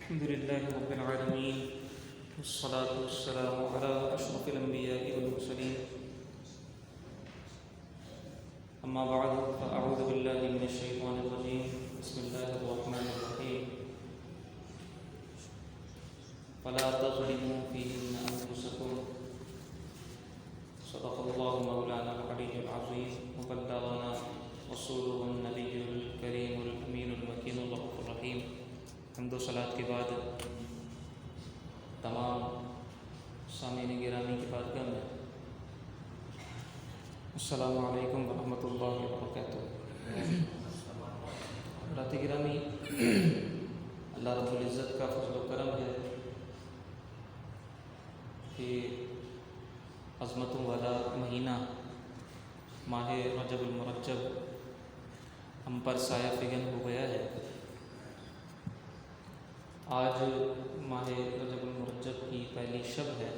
الحمد لله رب العالمين والصلاة والسلام على أشرف الأنبياء والمرسلين أما بعد فأعوذ بالله من الشيطان الرجيم بسم الله الرحمن الرحيم فلا تظلموا فيهن أنفسكم صدق الله مولانا العلي العظيم وبلغنا رسوله النبي الكريم الأمين المكين الرؤوف الرحيم. حمد و صلاۃ کے بعد تمام سامعین گرامی کی بارگاہ میں السلام علیکم ورحمۃ اللہ وبرکاتہ. حضرات گرامی، اللہ رب العزت کا فضل و کرم ہے کہ عظمتوں والا مہینہ ماہ رجب المرجب ہم پر سایہ فگن ہو گیا ہے. آج ماہ رجب المرجب کی پہلی شب ہے.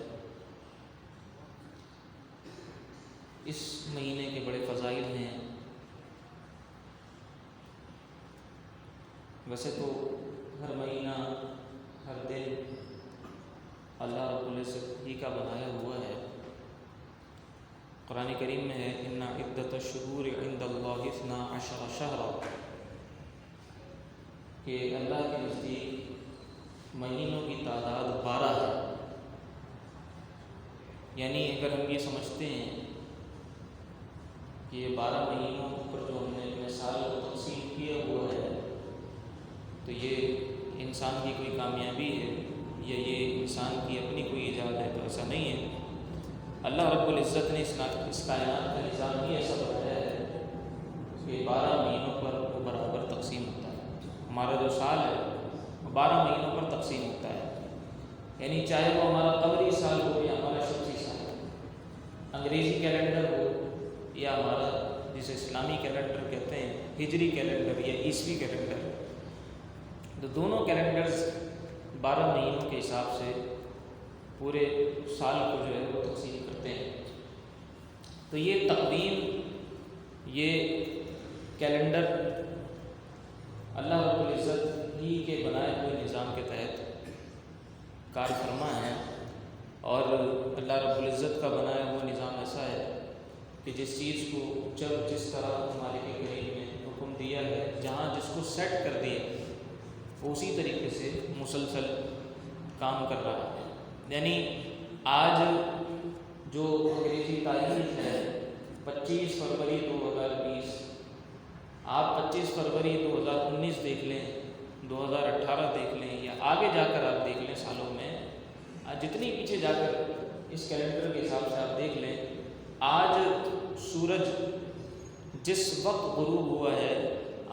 اس مہینے کے بڑے فضائل ہیں. ویسے تو ہر مہینہ ہر دن اللہ رب العزت ہی کا بنایا ہوا ہے. قرآن کریم میں ہے ان عدت الشہور عند اللہ 12 شہرا، کہ اللہ کے نزدیک مہینوں کی تعداد 12 ہے. یعنی اگر ہم یہ سمجھتے ہیں کہ یہ 12 مہینوں پر جو ہم نے اپنے سال کو تقسیم کیا ہوا ہے تو یہ انسان کی کوئی کامیابی ہے یا یہ انسان کی اپنی کوئی ایجاد ہے، تو ایسا نہیں ہے. اللہ رب العزت نے اس کائنات کا نظام ہی ایسا بنایا ہے کہ 12 مہینوں پر وہ برابر تقسیم ہوتا ہے. ہمارا جو سال ہے 12 مہینوں پر تقسیم ہوتا ہے. یعنی چاہے وہ ہمارا قمری سال ہو یا ہمارا شمسی سال ہو، انگریزی کیلنڈر ہو یا ہمارا جسے اسلامی کیلنڈر کہتے ہیں ہجری کیلنڈر یا عیسوی کیلنڈر، تو دونوں کیلنڈرز 12 مہینوں کے حساب سے پورے سال کو جو ہے وہ تقسیم کرتے ہیں. تو یہ تقویم، یہ کیلنڈر اللہ رب العزت ہی کے بنائے ہوئے نظام کے تحت کار فرما ہے. اور اللہ رب العزت کا بنایا ہوا نظام ایسا ہے کہ جس چیز کو جب جس طرح مالک کریم نے حکم دیا ہے، جہاں جس کو سیٹ کر دیا وہ اسی طریقے سے مسلسل کام کر رہا ہے. یعنی آج جو انگریزی تاریخ ہے 25 فروری 2020، آپ 25 فروری 2019 دیکھ لیں، 2018 دیکھ لیں یا آگے جا کر آپ دیکھ لیں سالوں میں، جتنی پیچھے جا کر اس کیلنڈر کے حساب سے آپ دیکھ لیں، آج سورج جس وقت غروب ہوا ہے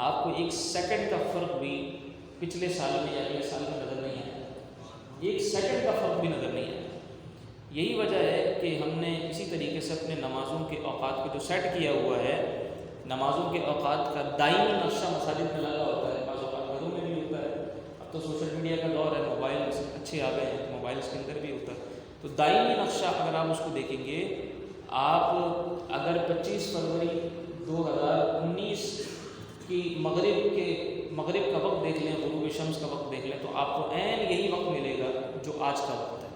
آپ کو 1 سیکنڈ کا فرق بھی پچھلے سال میں یا اگلے سال میں نظر نہیں آیا. 1 سیکنڈ کا فرق بھی نظر نہیں آیا. یہی وجہ ہے کہ ہم نے اسی طریقے سے اپنے نمازوں کے اوقات کو جو سیٹ کیا ہوا ہے، نمازوں کے اوقات کا دائمی نقشہ مساجد میں لگا ہوتا ہے، بعض اوقات گھروں میں بھی ہوتا ہے. اب تو سوشل میڈیا کا دور ہے، موبائل اچھے آ گئے ہیں، موبائلس کے اندر بھی ہوتا ہے. تو دائمی نقشہ اگر آپ اس کو دیکھیں گے، آپ اگر 25 فروری 2019 کی مغرب کا وقت دیکھ لیں، غروب شمس کا وقت دیکھ لیں، تو آپ کو عین یہی وقت ملے گا جو آج کا وقت ہے.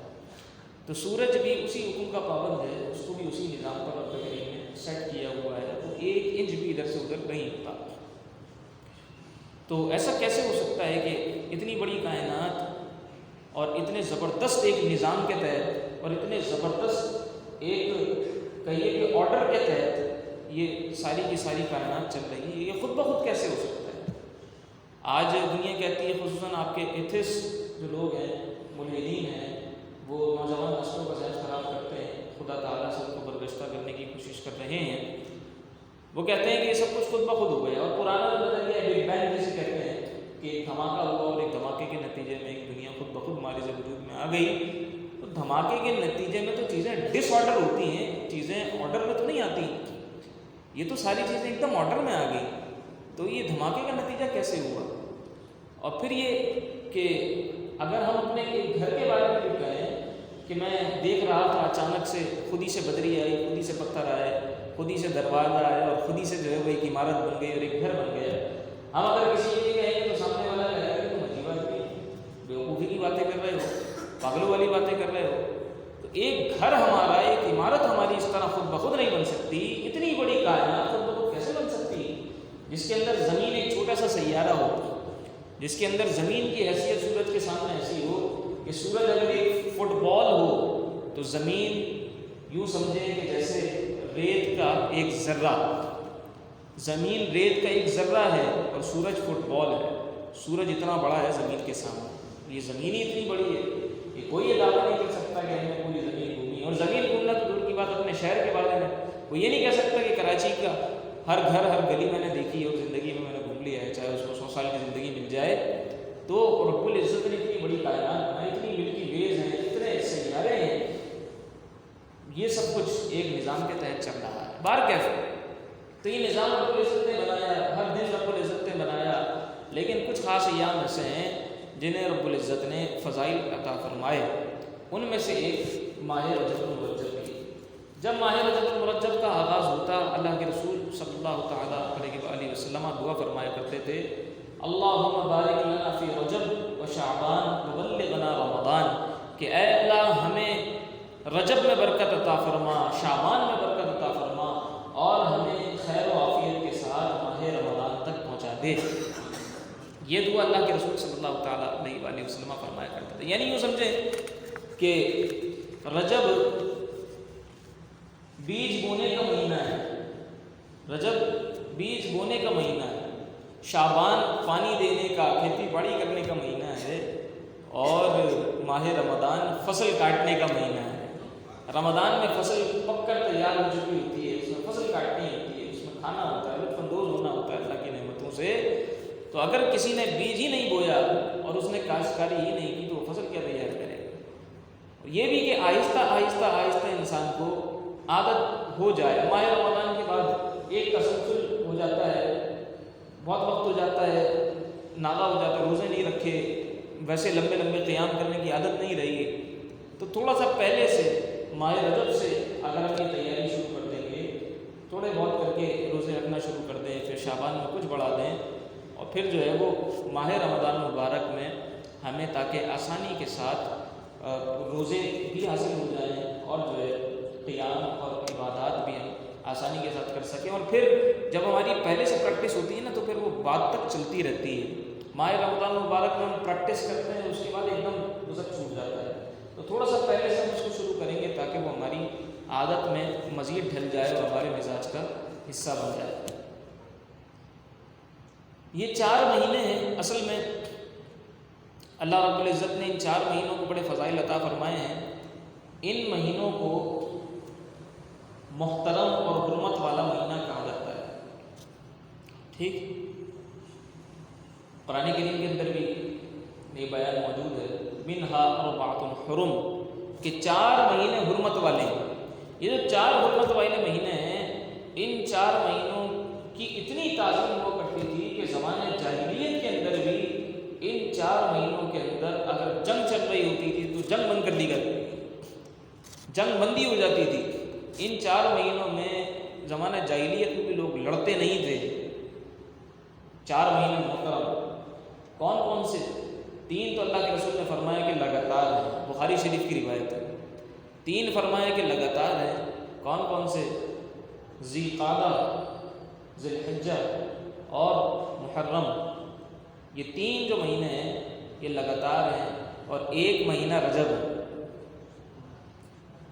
تو سورج بھی اسی حکم کا پابند ہے، اس کو بھی اسی نظام پر رب کریم نے سیٹ کیا ہوا ہے. تو 1 انچ بھی ادھر سے ادھر نہیں ہوتا. تو ایسا کیسے ہو سکتا ہے کہ اتنی بڑی کائنات اور اتنے زبردست ایک نظام کے تحت اور اتنے زبردست ایک کہیے کہ آرڈر کے تحت یہ ساری کی ساری کائنات چل رہی ہے، یہ خود بخود کیسے ہو سکتا ہے؟ آج دنیا کہتی ہے، خصوصاً آپ کے ایتھسٹ جو لوگ ہیں، ملحدین ہیں، وہ نوجوان نسلوں کا ذہن خراب کرتے ہیں، خدا تعالیٰ سے ان کو برگشتہ کرنے کی کوشش کر رہے ہیں. وہ کہتے ہیں کہ یہ سب کچھ خود بخود ہو گیا، اور پرانا جو نظریہ ہے بگ بینگ جسے کہتے ہیں کہ ایک دھماکہ ہوا اور ایک دھماکے کے نتیجے میں ایک دنیا خود بخود مارج وجود میں آ گئی. تو دھماکے کے نتیجے میں تو چیزیں ڈس آرڈر ہوتی ہیں، چیزیں آرڈر میں تو نہیں آتی. یہ تو ساری چیزیں ایک دم آرڈر میں آ گئی. تو یہ دھماکے کا نتیجہ کیسے ہوا؟ اور پھر یہ کہ اگر ہم اپنے گھر کے بارے میں بھی کہیں کہ میں دیکھ رہا تھا اچانک سے خود ہی سے بدری آئی، خود ہی سے پتھر آئے، خود ہی سے دروازہ آیا اور خود ہی سے جو ہے وہ ایک عمارت بن گئی اور ایک گھر بن گیا. ہم اگر کسی کو یہ کہیں گے تو سامنے والا کہے گا کہ تم عجیب آدمی، بیوقوف پاگلوں والی باتیں کر رہے ہو؟ تو ایک گھر ہمارا، ایک عمارت ہماری اس طرح خود بخود نہیں بن سکتی، اتنی بڑی کائنات خود بخود کیسے بن سکتی جس کے اندر زمین ایک چھوٹا سا سیارہ ہو، جس کے اندر زمین کی حیثیت سورج کے سامنے ایسی ہو کہ سورج اگر ایک فٹ بال ہو تو زمین یوں سمجھیں کہ جیسے ریت کا ایک ذرہ، زمین ریت کا ایک ذرہ ہے اور سورج فٹ بال ہے۔ سورج اتنا بڑا ہے زمین کے سامنے، یہ زمین ہی اتنی بڑی ہے، یہ کوئی یہ دعویٰ نہیں کر سکتا کہ ہم نے پوری زمین گھومی، اور زمین گھومنا تو دور کی بات اپنے شہر کے بارے میں وہ یہ نہیں کہہ سکتا کہ کراچی کا ہر گھر ہر گلی میں نے دیکھی اور زندگی میں نے گھوم لیا ہے، چاہے اس کو 100 سال کی زندگی مل جائے۔ تو رب العزت نے اتنی بڑی کائنات بنائی، اتنی ملکی ویز ہیں، اتنے سیارے ہیں، یہ سب کچھ ایک نظام کے تحت چل رہا ہے۔ بار کیسے؟ تو یہ نظام رب العزت نے بنایا، ہر دن رب العزت نے بنایا، لیکن کچھ خاص ایام ایسے ہیں جنہیں رب العزت نے فضائل عطا فرمائے۔ ان میں سے ایک ماہ رجب المرجب ہے۔ جب ماہ رجب المرجب کا آغاز ہوتا، اللہ کے رسول صلی اللہ تعالیٰ علیہ وآلہ وسلم دعا فرمایا کرتے تھے، اللہم بارک لنا فی رجب و شعبان وبلغنا رمضان، کہ اے اللہ ہمیں رجب میں برکت عطا فرما، شعبان میں برکت عطا فرما، اور ہمیں خیر و عافیت کے ساتھ ماہ رمضان تک پہنچا دے۔ یہ دعا اللہ کے رسول صلی اللہ تعالیٰ علیہ وآلہ وسلم فرمایا کرتے تھے۔ یعنی یوں سمجھیں کہ رجب بیج بونے کا مہینہ ہے، رجب بیج بونے کا مہینہ ہے، شعبان پانی دینے کا، کھیتی باڑی کرنے کا مہینہ ہے، اور ماہ رمضان فصل کاٹنے کا مہینہ ہے۔ رمضان میں فصل پک کر تیار ہو چکی ہوتی ہے، اس میں فصل کاٹنی ہوتی ہے، اس میں کھانا ہوتا ہے، لطف اندوز ہونا ہوتا ہے اللہ کی نعمتوں سے۔ تو اگر کسی نے بیج ہی نہیں بویا اور اس نے کاشتکاری ہی نہیں کی تو وہ فصل کیا تیار کرے گا؟ یہ بھی کہ آہستہ آہستہ آہستہ انسان کو عادت ہو جائے۔ ماہ رمضان کے بعد ایک تسلسل ہو جاتا ہے، بہت وقت ہو جاتا ہے، ناغہ ہو جاتا ہے، روزے نہیں رکھے، ویسے لمبے لمبے قیام کرنے کی عادت نہیں رہی ہے، تو تھوڑا سا پہلے سے ماہ رجب سے اگر ہم یہ تیاری شروع کر دیں گے، تھوڑے بہت کر کے روزے رکھنا شروع کر دیں، پھر شعبان میں کچھ بڑھا دیں، اور پھر جو ہے وہ ماہ رمضان مبارک میں ہمیں تاکہ آسانی کے ساتھ روزے بھی حاصل ہو جائیں اور جو ہے قیام اور عبادات بھی ہم آسانی کے ساتھ کر سکیں، اور پھر جب ہماری پہلے سے پریکٹس ہوتی ہے نا تو پھر وہ بعد تک چلتی رہتی ہے۔ ماہ رمضان مبارک میں ہم پریکٹس کرتے ہیں، اس کے بعد ایک دم گزر چھوٹ جاتا ہے، تو تھوڑا سا پہلے سے ہم اس کو شروع کریں گے تاکہ وہ ہماری عادت میں مزید ڈھل جائے اور ہمارے مزاج کا حصہ بن جائے۔ یہ 4 مہینے ہیں، اصل میں اللہ رب العزت نے ان 4 مہینوں کو بڑے فضائل عطا فرمائے ہیں۔ ان مہینوں کو محترم اور حرمت والا مہینہ کہا جاتا ہے، ٹھیک؟ قرآن کریم کے اندر بھی یہ بیان موجود ہے، منہا اربعۃ حرم، کہ 4 مہینے حرمت والے ہیں۔ یہ جو 4 حرمت والے مہینے ہیں، ان 4 مہینوں کی اتنی تعظیم ہوا کرتی تھی کہ زمانہ جاہلیت کے اندر بھی ان 4 مہینوں کے اندر اگر جنگ چل رہی ہوتی تھی تو جنگ بند کر دی گئی، جنگ بندی ہو جاتی تھی۔ ان 4 مہینوں میں زمانہ جاہلیت میں بھی لوگ لڑتے نہیں تھے۔ 4 مہینے محترم کون کون سے؟ 3 تو اللہ کے رسول نے فرمایا کہ لگاتار ہیں، بخاری شریف کی روایت ہے۔ 3 فرمایا کہ لگاتار ہیں، کون کون سے؟ ذی القعدہ، ذی الحجہ اور محرم۔ یہ 3 جو مہینے ہیں یہ لگاتار ہیں، اور ایک مہینہ رجب ہے۔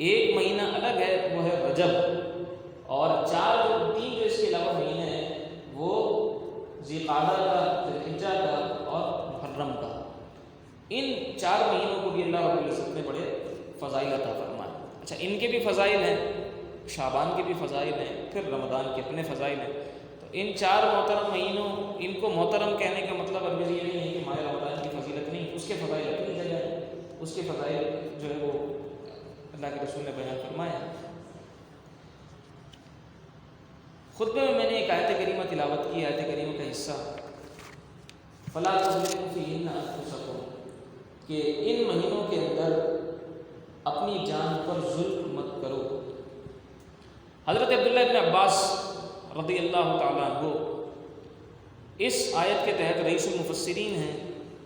ایک مہینہ الگ ہے، وہ ہے رجب، اور 3 جو اس کے علاوہ مہینے ہیں وہ ذی القعدہ کا، ذی الحجہ کا اور محرم کا۔ ان 4 مہینوں کو بھی اللہ رب العزت نے بڑے فضائل عطا فرمائے۔ اچھا، ان کے بھی فضائل ہیں، شعبان کے بھی فضائل ہیں، پھر رمضان کے اپنے فضائل ہیں۔ تو ان 4 محترم مہینوں، ان کو محترم کہنے کا مطلب عربی یہ نہیں ہے کہ ماہ رمضان کی فضیلت نہیں، اس کے فضائل اپنی جگہ ہیں، اس کے فضائل جو ہے وہ اللہ کے رسول نے بیان فرمایا۔ خطبے میں نے ایک آیت کریمہ تلاوت کی، آیت کریمہ کا حصہ، فَلَا تُظْلِمُوا فِيهِنَّ أَنفُسَكُمْ، کہ ان مہینوں کے اندر اپنی جان پر ظلم مت کرو۔ حضرت عبداللہ ابن عباس رضی اللہ تعالیٰ عنہ اس آیت کے تحت رئیس المفسرین ہیں،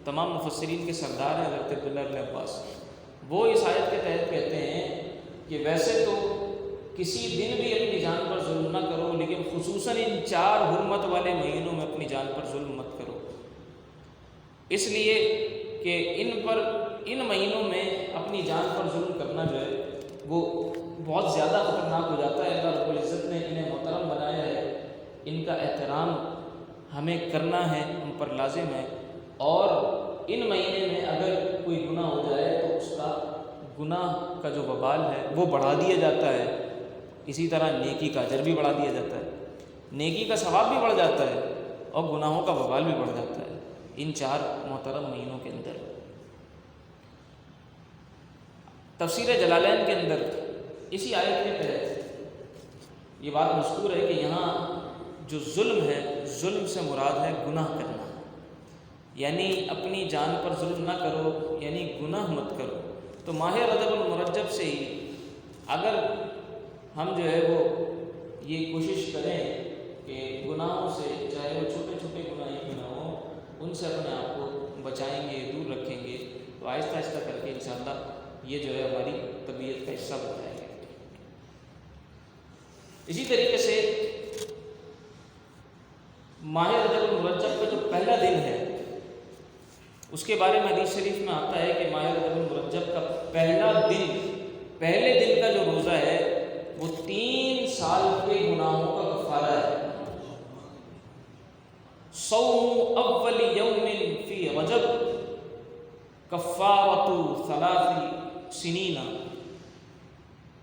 تمام مفسرین کے سردار ہیں حضرت عبداللہ ابن عباس۔ وہ اس آیت کے تحت کہتے ہیں کہ ویسے تو کسی دن بھی اپنی جان پر ظلم نہ کرو، لیکن خصوصاً ان 4 حرمت والے مہینوں میں اپنی جان پر ظلم مت کرو، اس لیے کہ ان مہینوں میں اپنی جان پر ظلم کرنا جو ہے وہ بہت زیادہ خطرناک ہو جاتا ہے۔ اللہ رب العزت نے انہیں محترم بنایا ہے، ان کا احترام ہمیں کرنا ہے، ہم پر لازم ہے، اور ان مہینے میں اگر کوئی گناہ ہو جائے تو اس کا گناہ کا جو وبال ہے وہ بڑھا دیا جاتا ہے، اسی طرح نیکی کا اجر بھی بڑھا دیا جاتا ہے، نیکی کا ثواب بھی بڑھ جاتا ہے اور گناہوں کا وبال بھی بڑھ جاتا ہے ان 4 محترم مہینوں کے اندر۔ تفسیر جلالین کے اندر اسی آیت کے تحت یہ بات مذکور ہے کہ یہاں جو ظلم ہے، ظلم سے مراد ہے گناہ کرنا، یعنی اپنی جان پر ظلم نہ کرو، یعنی گناہ مت کرو۔ تو ماہ رجب المرجب سے ہی اگر ہم جو ہے وہ یہ کوشش کریں کہ گناہوں سے، چاہے وہ چھوٹے چھوٹے گناہ ہی کیوں نہ ہوں، ان سے اپنے آپ کو بچائیں گے، دور رکھیں گے، تو آہستہ آہستہ کر کے انشاءاللہ یہ جو ہے ہماری طبیعت کا حصہ بن جائے گا۔ اسی طریقے سے ماہ رجب المرجب کا جو پہلا دن ہے اس کے بارے میں حدیث شریف میں آتا ہے کہ ماہ رجب المرجب کا پہلے دن کا جو روزہ ہے وہ 3 سال کے گناہوں کا کفارہ ہے۔ صوم اول یوم فی رجب کفارۃ 3 سنین،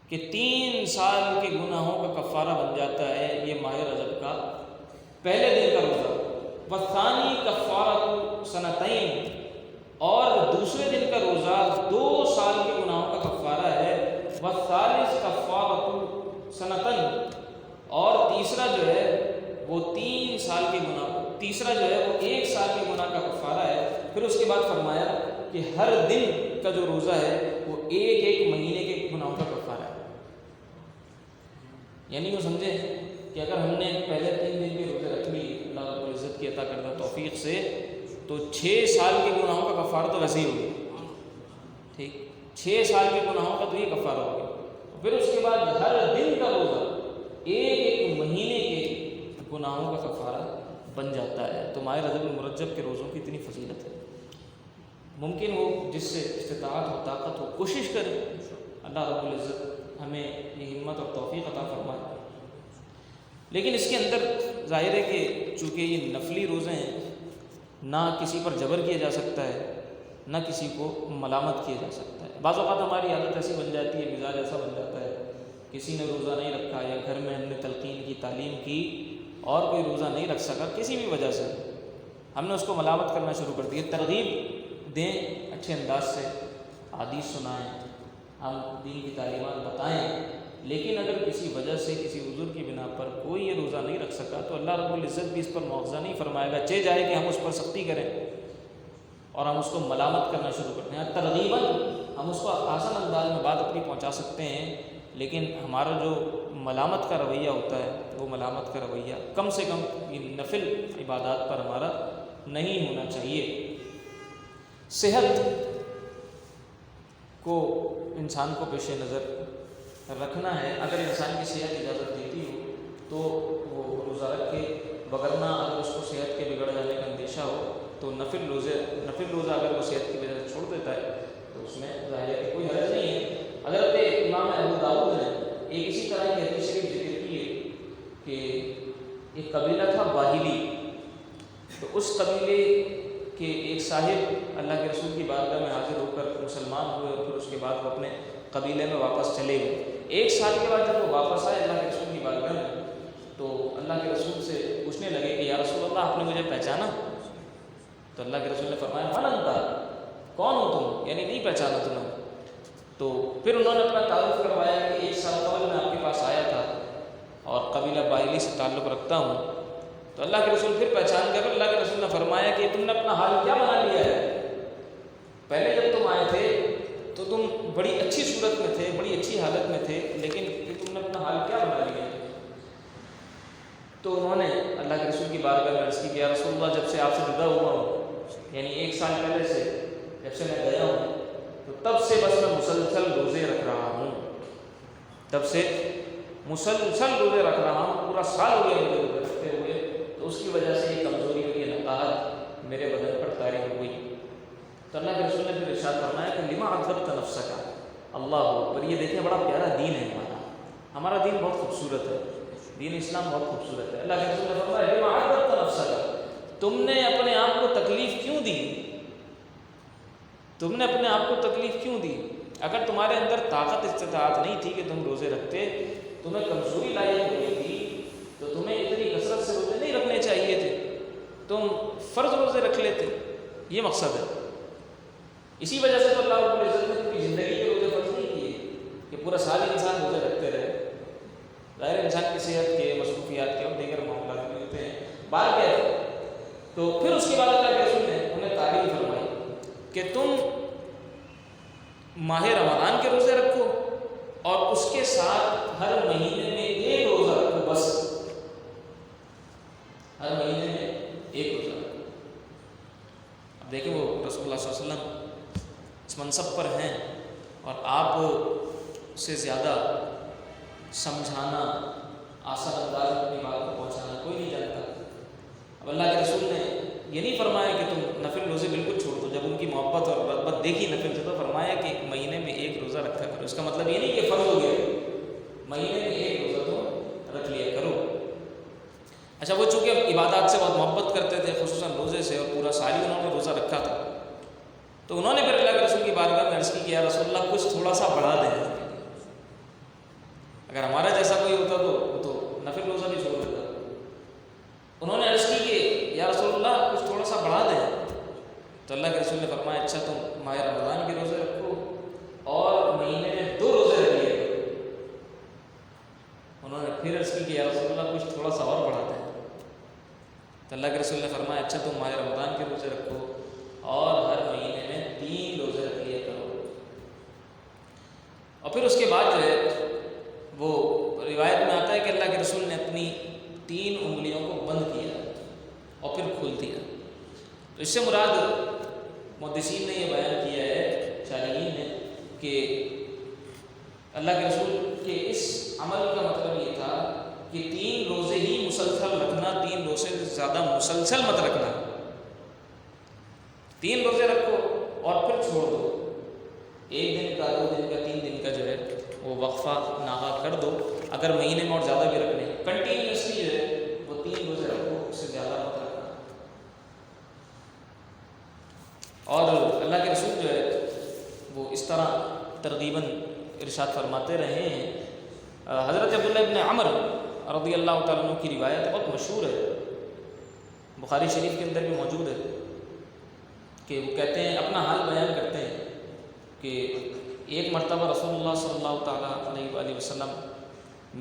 کہ 3 سال کے گناہوں کا کفارہ بن جاتا ہے یہ ماہ رجب کا پہلے دن کا روزہ۔ والثانی کفارۃ 2 اور دوسرے دن کا روزہ 2 سال کے گناہوں کا کفارہ ہے۔ والثالث کفارۃ 2 اور تیسرا جو ہے وہ 3 سال کے گناہ، تیسرا جو ہے وہ 1 سال کے گناہ کا کفارہ ہے۔ پھر اس کے بعد فرمایا کہ ہر دن کا جو روزہ ہے وہ ایک مہینے کے گناہوں کا کفارہ ہے۔ یعنی وہ سمجھے کہ اگر ہم نے پہلے 3 دن کے روزے رکھ لی اللہ رب العزت کی عطا کردہ توفیق سے، تو 6 سال کے گناہوں کا کفارہ تو ویسے ہی ہو گیا، ٹھیک، 6 سال کے گناہوں کا تو یہ کفارہ ہو گیا۔ پھر اس کے بعد ہر دن کا روزہ ایک مہینے کے گناہوں کا کفارہ بن جاتا ہے۔ تو ماہ رجب المرجب کے روزوں کی اتنی فضیلت ہے، ممکن ہو جس سے استطاعت ہو، طاقت ہو، کوشش کرے، اللہ رب العزت ہمیں یہ ہمت اور توفیق عطا فرمائے۔ لیکن اس کے اندر ظاہر ہے کہ چونکہ یہ نفلی روزے ہیں، نہ کسی پر جبر کیا جا سکتا ہے، نہ کسی کو ملامت کیا جا سکتا ہے۔ بعض اوقات ہماری عادت ایسی بن جاتی ہے، مزاج ایسا بن جاتا ہے، کسی نے روزہ نہیں رکھا یا گھر میں ہم نے تلقین کی، تعلیم کی، اور کوئی روزہ نہیں رکھ سکا کسی بھی وجہ سے، ہم نے اس کو ملامت کرنا شروع کر دی۔ ترغیب دیں اچھے انداز سے، حدیث سنائیں، ہم دین کی تعلیمات بتائیں، لیکن اگر کسی وجہ سے، کسی عذر کی بنا پر کوئی یہ روزہ نہیں رکھ سکا تو اللہ رب العزت بھی اس پر مواخذہ نہیں فرمائے گا، چہ جائے کہ ہم اس پر سختی کریں اور ہم اس کو ملامت کرنا شروع کرتے ہیں۔ ترغیباً ہم اس کو آسان انداز میں بات اپنی پہنچا سکتے ہیں، لیکن ہمارا جو ملامت کا رویہ ہوتا ہے وہ ملامت کا رویہ کم سے کم یہ نفل عبادات پر ہمارا نہیں ہونا چاہیے۔ صحت کو انسان کو پیش نظر رکھنا ہے، اگر انسان کی صحت اجازت دیتی ہو تو وہ روزہ رکھے، وگرنہ اگر اس کو صحت کے بگڑ جانے کا اندیشہ ہو تو نفل روزہ اگر وہ صحت کی وجہ سے چھوڑ دیتا ہے تو اس میں ظاہر ہے کہ کوئی حرج نہیں ہے۔ حضرت امام ابو داؤد نے ایک اسی طرح کی حدیث شریف ذکر کی ہے کہ ایک قبیلہ تھا باہلی، تو اس قبیلے کے ایک صاحب اللہ کے رسول کی بارگاہ میں حاضر ہو کر مسلمان ہوئے، اور پھر اس کے بعد وہ اپنے قبیلے میں واپس چلے گئے۔ 1 سال کے بعد جب وہ واپس آئے اللہ کے رسول کی بارگاہ میں، تو اللہ کے رسول سے پوچھنے لگے کہ یا رسول اللہ آپ نے مجھے پہچانا؟ تو اللہ کے رسول نے فرمایا من انت، کون ہو تم، یعنی نہیں پہچانا تمہیں۔ تو پھر انہوں نے اپنا تعارف کروایا کہ 1 سال قبل میں آپ کے پاس آیا تھا اور قبیلہ باہلی سے تعلق رکھتا ہوں۔ تو اللہ کے رسول پھر پہچان کر اللہ کے رسول نے فرمایا کہ تم نے اپنا حال کیا بنا لیا ہے، پہلے جب تم آئے تھے تو تم بڑی اچھی صورت میں تھے، بڑی اچھی حالت میں تھے، لیکن تم نے اپنا حال کیا بنا لیا ہے؟ تو انہوں نے اللہ کے رسول کی بارگاہ میں عرض کی کہ یا رسول اللہ جب سے آپ سے جدا ہوا ہوں، یعنی 1 سال پہلے سے جب سے میں گیا ہوں، تو تب سے بس میں جب سے مسلسل روزے رکھ رہا ہوں، پورا سال ہو گیا مجھے روزے رکھتے ہوئے، تو اس کی وجہ سے یہ کمزوری اور یہ نقاہت میرے بدن پر طاری ہو گئی۔ تو اللہ کے رسول نے پھر ارشاد فرمایا کہ لما عذبت نفسک، اللہ اکبر۔ یہ دیکھیں بڑا پیارا دین ہے ہمارا دین بہت خوبصورت ہے، دین اسلام بہت خوبصورت ہے۔ اللہ کے رسول نے فرمایا لما عذبت نفسک، تم نے اپنے آپ کو تکلیف کیوں دی؟ تم نے اپنے آپ کو تکلیف کیوں دی؟ اگر تمہارے اندر طاقت استطاعت نہیں تھی کہ تم روزے رکھتے، تمہیں کمزوری لاحق ہو گئی تھی، تو تمہیں اتنی کثرت سے روزے نہیں رکھنے چاہیے تھے، تم فرض روزے رکھ لیتے۔ یہ مقصد ہے۔ اسی وجہ سے تو اللہ رب العزت نے پوری زندگی کے روزے فرض نہیں کیے کہ پورا سال انسان روزے رکھتے رہے۔ ظاہر انسان کی صحت کے، مصروفیات کے اور دیگر معاملات بھی ہوتے ہیں، بار کیا ہے۔ تو پھر اس کے بعد اللہ کے رسول نے انہیں تعلیم فرمائی کہ تم ماہ رمضان کے روزے رکھو اور اس کے ساتھ ہر مہینے میں ایک روزہ رکھو، بس ہر مہینے میں ایک روزہ رکھو۔ اب دیکھیں وہ رسول اللہ صلی اللہ علیہ وسلم اس منصب پر ہیں اور آپ سے زیادہ سمجھانا، آسان انداز میں اپنی بات کو پہنچانا کوئی نہیں جانتا۔ اب اللہ کے رسول نے یہ نہیں فرمایا کہ تم نفل روزے بالکل چھوڑ دو، جب ان کی محبت اور رغبت دیکھی نفل سے تو فرمایا کہ مہینے میں ایک روزہ رکھا کرو۔ اس کا مطلب یہ نہیں کہ فرض ہو گیا، مہینے میں ایک روزہ تو رکھ لیا کرو۔ اچھا، وہ چونکہ عبادات سے بہت محبت کرتے تھے، خصوصاً روزے سے، اور پورا سال ہی انہوں نے روزہ رکھا تھا، تو انہوں نے پھر اللہ کے رسول کی بارگاہ میں عرض کی کہ یا رسول اللہ کچھ تھوڑا سا بڑھا دیں۔ اگر ہمارا جیسا کوئی ہوتا تو وہ تو نفل روزہ بھی چھوڑ دیتا۔ انہوں نے عرض کی کہ یا رسول اللہ کچھ تھوڑا سا بڑھا دیں، تو اللہ کے رسول نے فرمایا اچھا تم ماہ رمضان کے روزے رکھو اور مہینے میں 2 روزے رکھ لیا کرو۔ انہوں نے پھر عرض کی کہ یا رسول اللہ کچھ تھوڑا سا اور بڑھا دیں، تو اللہ کے رسول نے فرمایا اچھا تم ماہ رمضان کے روزے رکھو اور ہر مہینے میں 3 روزے رکھ لیا کرو۔ اور پھر اس کے بعد جو ہے وہ روایت میں آتا ہے کہ اللہ کے رسول نے اپنی 3 انگلیوں کو بند کیا اور پھر کھول دیا۔ تو اس سے مراد محدثین نے یہ بیان کیا ہے، شارحین نے، کہ اللہ کے رسول کے اس عمل کا مطلب یہ تھا کہ 3 روزے ہی مسلسل رکھنا، 3 روزے سے زیادہ مسلسل مت رکھنا۔ 3 روزے رکھو اور پھر چھوڑ دو، 1 دن کا، 2 دن کا، 3 دن کا جو ہے وہ وقفہ ناغا کر دو۔ اگر مہینے میں اور زیادہ بھی رکھنے، کنٹینیوسلی جو ہے وہ 3 روزے رکھو، اس سے زیادہ مت رکھنا۔ اور اللہ کے رسول جو ہے وہ اس طرح ترغیباً ارشاد فرماتے رہے ہیں۔ حضرت عبداللہ ابن عمر رضی اللہ تعالیٰ عنہ کی روایت بہت مشہور ہے، بخاری شریف کے اندر بھی موجود ہے، کہ وہ کہتے ہیں، اپنا حال بیان کرتے ہیں کہ ایک مرتبہ رسول اللہ صلی اللہ تعالیٰ علیہ وآلہ وسلم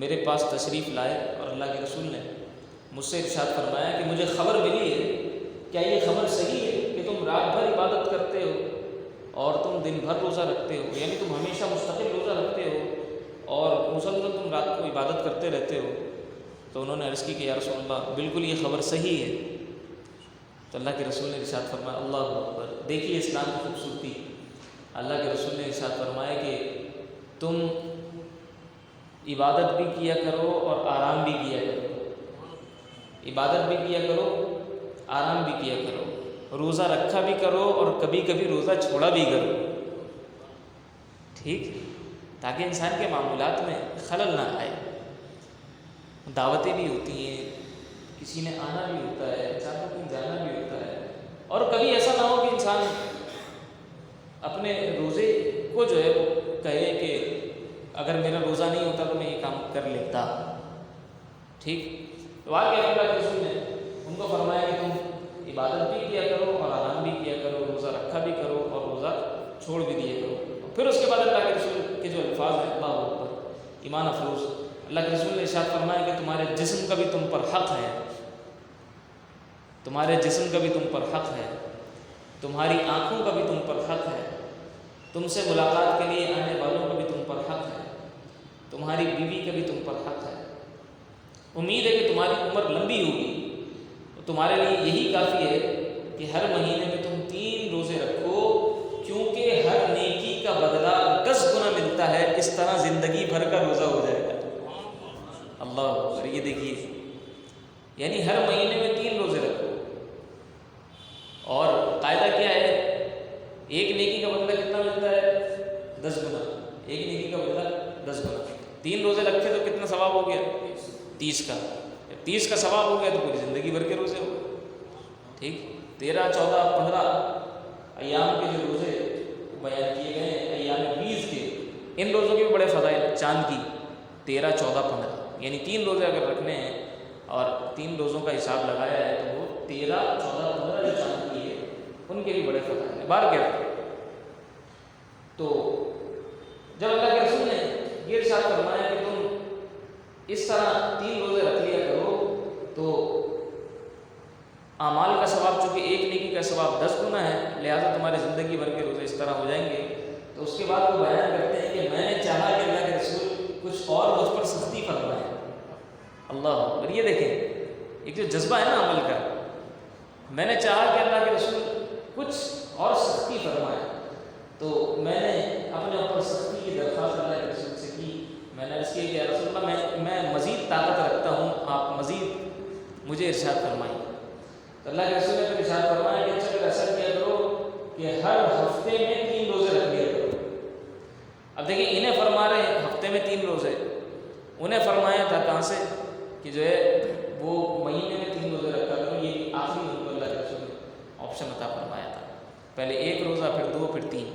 میرے پاس تشریف لائے اور اللہ کے رسول نے مجھ سے ارشاد فرمایا کہ مجھے خبر ملی ہے، کیا یہ خبر صحیح ہے کہ تم رات بھر عبادت کرتے ہو اور تم دن بھر روزہ رکھتے ہو، یعنی تم ہمیشہ مستقل روزہ رکھتے ہو اور مسلسل تم رات کو عبادت کرتے رہتے ہو؟ تو انہوں نے عرض کی کہ یا رسول اللہ بالکل یہ خبر صحیح ہے۔ تو اللہ کے رسول نے ارشاد فرمایا، اللہ اکبر، دیکھیے اسلام کی خوبصورتی۔ اللہ کے رسول نے ارشاد فرمایا کہ تم عبادت بھی کیا کرو اور آرام بھی کیا کرو، عبادت بھی کیا کرو، آرام بھی کیا کرو، روزہ رکھا بھی کرو اور کبھی کبھی روزہ چھوڑا بھی کرو، ٹھیک، تاکہ انسان کے معمولات میں خلل نہ آئے۔ دعوتیں بھی ہوتی ہیں، کسی نے آنا بھی ہوتا ہے، انسان کو کہیں جانا بھی ہوتا ہے، اور کبھی ایسا نہ ہو کہ انسان اپنے روزے کو جو ہے وہ کہے کہ اگر میرا روزہ نہیں ہوتا تو میں یہ کام کر لیتا، ٹھیک۔ تو آگے اللہ کے رسول نے ان کو فرمایا کہ تم عبادت بھی کیا کرو اور آرام بھی کیا کرو، روزہ رکھا بھی کرو اور روزہ چھوڑ بھی دیا کرو۔ پھر اس کے بعد اللہ کے رسول کے جو الفاظ ہیں، اللہ اکبر، ایمان افروز، اللہ کے رسول نے ارشاد فرمایا کہ تمہارے جسم کا بھی تم پر حق ہے، تمہارے جسم کا بھی تم پر حق ہے، تمہاری آنکھوں کا بھی تم پر حق ہے، تم سے ملاقات کے لیے آنے والوں کا بھی تم پر حق ہے، تمہاری بیوی کا بھی تم پر حق ہے۔ امید ہے کہ تمہاری عمر لمبی ہوگی، تو تمہارے لیے یہی کافی ہے کہ ہر مہینے میں تم 3 روزے رکھو، کیونکہ ہر نیکی کا بدلہ 10 گنا ملتا ہے، اس طرح زندگی بھر کا روزہ ہو جائے یعنی ہر مہینے میں 3 روزے رکھو. اور قاعدہ کیا ہے؟ ایک نیکی کا بدلہ کتنا ملتا ہے؟ 10 گنا. ایک نیکی کا بدلہ 10 گنا. 3 روزے رکھے تو کتنا ثواب ہو گیا؟ 30 کا. 30 کا ثواب ہو گیا تو پوری زندگی بھر کے روزے ہو گئے. ٹھیک. 13 14 15 ایام کے جو روزے بیان کیے گئے ہیں، ایام بیس کے، ان روزوں کے بھی بڑے فضائل. چاند کی 13 14 15، یعنی 3 روزے اگر رکھنے ہیں اور 3 روزوں کا حساب لگایا ہے تو وہ 13 14 15 جو چاند کی ہے ان کے بھی بڑے فضائل ہیں. بار کیا تو جب اللہ کے رسول نے یہ ارشاد فرمایا کہ تم اس طرح 3 روزے رکھ لیا کرو تو اعمال کا ثواب چونکہ ایک نیکی کا ثواب 10 گنا ہے، لہٰذا تمہاری زندگی بھر کے روزے اس طرح ہو جائیں گے. تو اس کے بعد وہ بیان کرتے ہیں کہ میں نے چاہا کہ اللہ کے رسول کچھ اور مجھ پر سختی فرمائے. اللہ اکبر. یہ دیکھیں ایک جو جذبہ ہے نا عمل کا، میں نے چاہا کہ اللہ کے رسول کچھ اور سختی فرمائے تو میں نے اپنے اوپر سختی کی درخواست اللہ کے رسول سے کی. میں نے عرض کیا کہ یا رسول اللہ میں مزید طاقت رکھتا ہوں، آپ مزید مجھے ارشاد فرمائیں. تو اللہ کے رسول نے پھر ارشاد فرمایا کہ اچھا پھر ایسا کیا کرو کہ ہر ہفتے میں 3 روزے رکھ لیا کرو. اب دیکھیں انہیں فرما رہے ہیں ہفتے میں 3 روزے، انہیں فرمایا تھا کہاں سے کہ جو ہے وہ مہینے میں 3 روزے رکھا کرو. یہ آخری ان کو اللہ کے رسول نے آپشن عطا فرمایا تھا. پہلے 1 روزہ، پھر 2، پھر 3.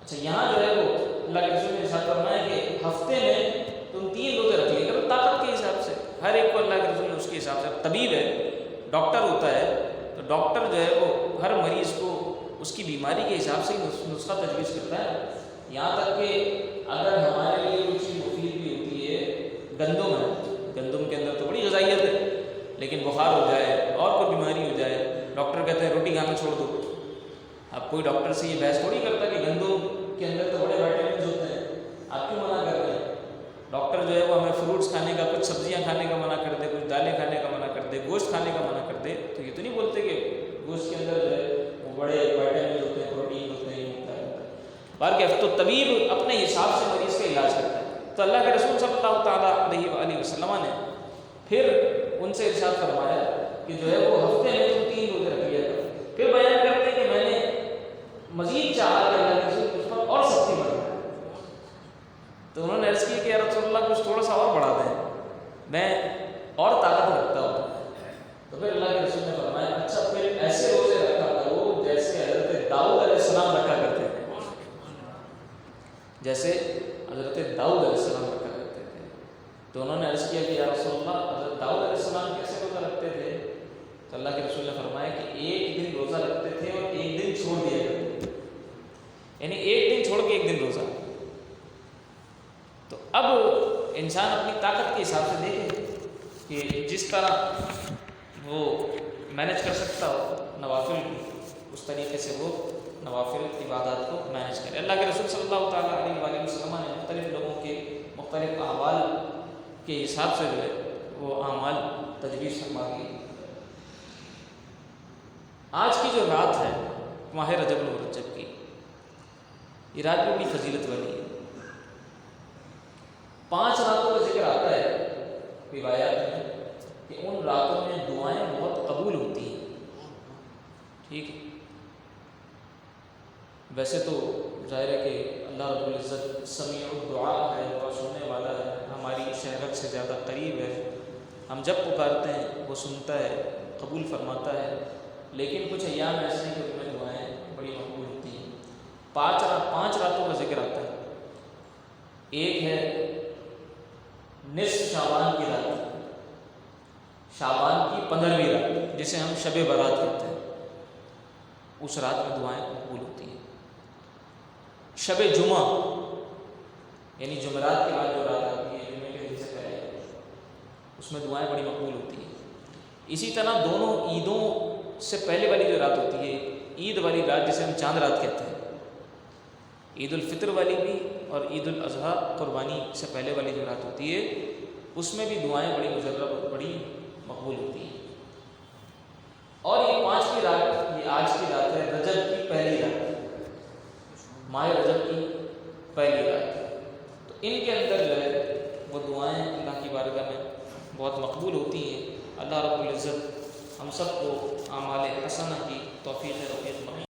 اچھا یہاں جو ہے وہ اللہ کے رسول نے ارشاد فرمایا کہ ہفتے میں تم 3 روزے رکھ لیا کرو طاقت کے حساب سے. ہر ایک کو اللہ کے رسول نے اس کے حساب سے. طبیب ہے، ڈاکٹر ہوتا ہے، تو ڈاکٹر جو ہے وہ ہر مریض کو اس کی بیماری کے حساب سے ہی نسخہ تجویز کرتا ہے. یہاں تک کہ اگر ہمارے لیے کوئی چیز مفید بھی ہوتی ہے، گندم ہے، گندم کے اندر تو بڑی غذائیت ہے، لیکن بخار ہو جائے اور کوئی بیماری ہو جائے، ڈاکٹر کہتے ہیں روٹی کھانا چھوڑ دو. اب کوئی ڈاکٹر سے یہ بحث تھوڑی کرتا کہ گندم کے اندر تو بڑے وائٹامنز ہوتے ہیں، آپ کیوں منع کر رہے ہیں؟ ڈاکٹر جو ہے وہ ہمیں فروٹس کھانے کا، کچھ سبزیاں کھانے کا منع کر دے، کچھ دالیں کھانے کا منع کر دے، گوشت کھانے کا منع کر دے تو یہ تو نہیں بولتے کہ گوشت کے اندر جو ہے وہ بڑے وائٹامنز ہوتے ہیں، پروٹین ہوتے ہیں، یہ ہوتا ہے. بلکہ تو طبیب اپنے حساب سے مریض کا علاج کرتا ہے. تو اللہ کے رسول صلی اللہ تعالیٰ علیہ وآلہ وسلم نے پھر ان سے ارشاد فرمایا کہ جو ہے وہ ہفتے میں تم 3 روزے رکھ لیا کرو. پھر بیان کرتے ہیں کہ میں نے مزید چاہا کہ اللہ کے رسول کچھ پر اور سختی بڑھائے. تو انہوں نے عرض کی کہ یا رسول اللہ کچھ تھوڑا سا اور بڑھا دیں، میں اور طاقت رکھتا ہوں. تو پھر اللہ کے رسول نے فرمایا اچھا پھر ایسے روزے رکھا کرو جیسے حضرت داؤد علیہ السلام رکھا کرتے تھے، جیسے حضرت داؤد علیہ السلام رکھا کرتے تھے. تو انہوں نے عرض کیا کہ یا رسول اللہ حضرت داؤد علیہ السلام کیسے روزہ رکھتے تھے؟ تو اللہ کے رسول نے فرمایا کہ 1 دن روزہ رکھتے تھے اور 1 دن چھوڑ دیا کرتے تھے، یعنی 1 دن چھوڑ کے 1 دن روزہ. تو اب انسان اپنی طاقت کے حساب سے دیکھے کہ جس طرح وہ مینج کر سکتا ہو نوافل، اس طریقے سے وہ نوافل عبادات کو مینج کرے. اللہ کے رسول صلی اللہ تعالیٰ علیہ وآلہ وسلم نے مختلف لوگوں کے مختلف احوال کے حساب سے جو ہے وہ اعمال تجویز فرما دی. آج کی جو رات ہے ماہ رجب المرجب کی، یہ رات بھی بڑی فضیلت والی ہے. 5 راتوں کا ذکر آتا ہے روایات میں کہ ان راتوں میں دعائیں بہت قبول ہوتی ہیں. ٹھیک ہے، ویسے تو ظاہر ہے کہ اللہ رب العزت سمیع الدعاء ہے، دعا سننے والا ہے، ہماری شہرت سے زیادہ قریب ہے. ہم جب پکارتے ہیں وہ سنتا ہے، قبول فرماتا ہے. لیکن کچھ ایام ایسے ہیں کہ ان میں دعائیں بڑی مقبول ہوتی ہیں. 5 راتوں کا ذکر آتا ہے. ایک ہے نصف شعبان کی رات، شعبان کی 15ویں رات جسے ہم شب برات کہتے ہیں، اس رات میں دعائیں مقبول ہوتی ہیں. شب جمعہ یعنی جمعرات کے بعد جو رات آتی ہے، جمعے کے دن سے پہلے، اس میں دعائیں بڑی مقبول ہوتی ہیں. اسی طرح دونوں عیدوں سے پہلے والی جو رات ہوتی ہے، عید والی رات جسے ہم چاند رات کہتے ہیں، عید الفطر والی بھی اور عید الاضحیٰ قربانی سے پہلے والی جو رات ہوتی ہے، اس میں بھی دعائیں بڑی مجرب اور بڑی مقبول ہوتی ہیں. اور یہ 5ویں رات، یہ آج کی رات ہے، رجب کی پہلی رات، ماہ رجب کی پہلی رات. تو ان کے اندر جو ہے وہ دعائیں اللہ کی بارگاہ میں بہت مقبول ہوتی ہیں۔ اللہ رب العزت ہم سب کو اعمال حسنہ کی توفیق بخشے۔